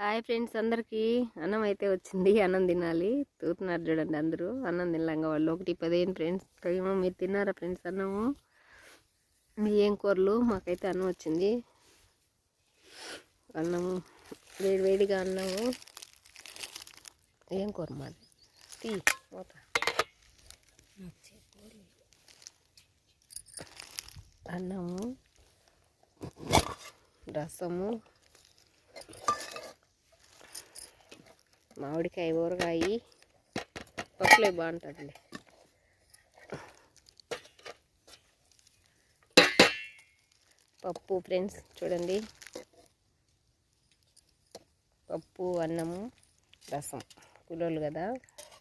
Hi friends, అందరికీ అన్నం అయితే వచ్చింది. అన్నం తినాలి. తూతున్నారు చూడండి అందరూ. అన్నం తినలేక వాళ్ళు 1:15 ఫ్రెండ్స్ టైము. మీరు తిన్నారా ఫ్రెండ్స్ అన్నము? మీ ఏం కూరలు? మాకైతే అన్నం వచ్చింది. అన్నము వేడివేడిగా అన్నము. ఏం కూర మాది? టీ మూత. అన్నము, రసము, మామిడికాయ ఊరగాయ, పప్పులే బాగుంటుందండి. పప్పు ఫ్రెండ్స్ చూడండి, పప్పు, అన్నము, రసం. కూలోళ్ళు కదా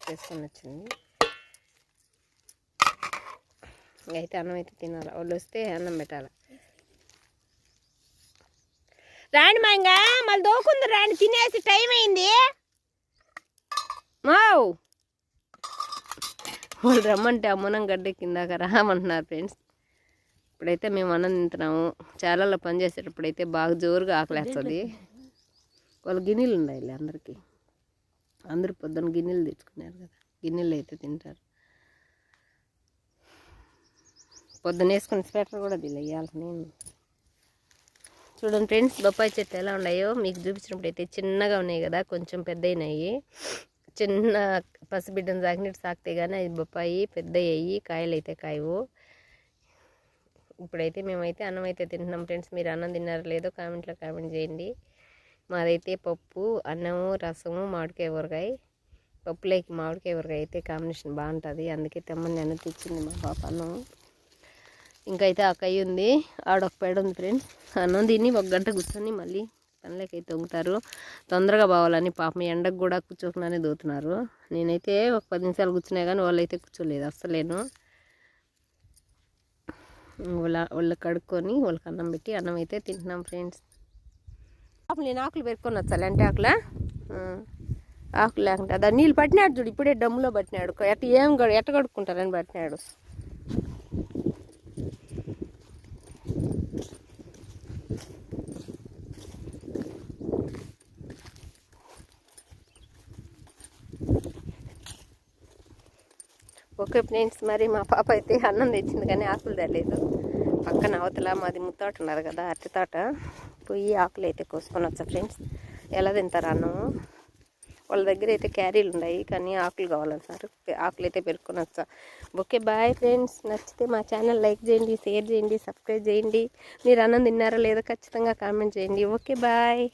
చేసుకొని వచ్చింది. అయితే అన్నం అయితే తినాలి. వాళ్ళు వస్తే అన్నం పెట్టాలి. రాండి మా ఇంకా మళ్ళీ దోకుంది. రాండి, తినేసి టైం అయింది. మావు వాళ్ళు రమ్మంటే అమ్మనం గడ్డ కిందాక రామంటున్నారు ఫ్రెండ్స్. ఇప్పుడైతే మేము అన్నం తింటున్నాము. చాలాలో పని చేసేటప్పుడైతే బాగా జోరుగా ఆకలేస్తుంది. వాళ్ళు గిన్నెలు ఉన్నాయి అందరికీ. అందరూ పొద్దున్న గిన్నెలు తెచ్చుకున్నారు కదా, గిన్నెలు అయితే తింటారు. పొద్దున్న వేసుకుని స్వెటర్ కూడా ఇవ్వాలి నేను. చూడండి ఫ్రెండ్స్, బొప్పాయి చెట్లు ఎలా ఉన్నాయో మీకు చూపించినప్పుడు అయితే చిన్నగా ఉన్నాయి కదా, కొంచెం పెద్ద అయినాయి. చిన్న పసిబిడ్డను సాకినట్టు సాకితే కానీ అది బొప్పాయి పెద్ద అయ్యి కాయలు అయితే కాయవు. ఇప్పుడైతే మేమైతే అన్నం అయితే తింటున్నాం ఫ్రెండ్స్. మీరు అన్నం తిన్నారో లేదో కామెంట్లో కామెంట్ చేయండి. మాదైతే పప్పు, అన్నము, రసము, మామిడికాయ ఊరగాయ. పప్పులోకి మామిడికాయ ఊరగాయ అయితే కాంబినేషన్ బాగుంటుంది. అందుకే తెమ్మని నేను తెచ్చింది మా పాప అన్నము. ఇంకైతే ఆ కయ్య ఉంది, ఆడొక పేడ ఉంది ఫ్రెండ్స్. అన్నం తిని 1 గంట కూర్చొని మళ్ళీ పనులకైతే తొంగుతారు. తొందరగా పోవాలని పాపం ఎండకు కూడా కూర్చోకుండానే దోతున్నారు. నేనైతే ఒక 10 నిమిషాలు కూర్చున్నా కానీ వాళ్ళు అయితే కూర్చోలేదు అస్సలేను. వాళ్ళకి కడుక్కొని వాళ్ళకి అన్నం పెట్టి అన్నం అయితే తింటున్నాం ఫ్రెండ్స్. నేను ఆకులు పెరుక్కొని వచ్చాలి అంటే ఆకులు లేకుంటే దాన్ని నీళ్ళు పట్టినాడు చూడు, ఇప్పుడే డమ్ములో పట్టినాడు. ఎట్ట కడుక్కుంటారని పట్టినాడు. ఓకే ఫ్రెండ్స్, మరి మా పాప అయితే అన్నం తెచ్చింది కానీ ఆకులు తేలేదు. పక్కన అవతల మాది ముత్తోట ఉన్నారు కదా, అరటి తోట, పోయి ఆకులు అయితే కోసుకొని వచ్చా ఫ్రెండ్స్. ఎలా తింటారు అన్నము? వాళ్ళ దగ్గర అయితే క్యారీలు ఉన్నాయి కానీ ఆకులు కావాలంటారు. ఆకులు అయితే పెరుక్కొని వచ్చా. Okay bye friends. నచ్చితే మా ఛానల్ లైక్ చేయండి, షేర్ చేయండి, సబ్స్క్రైబ్ చేయండి. మీరు అన్నం తిన్నారో లేదో ఖచ్చితంగా కామెంట్ చేయండి. Okay bye.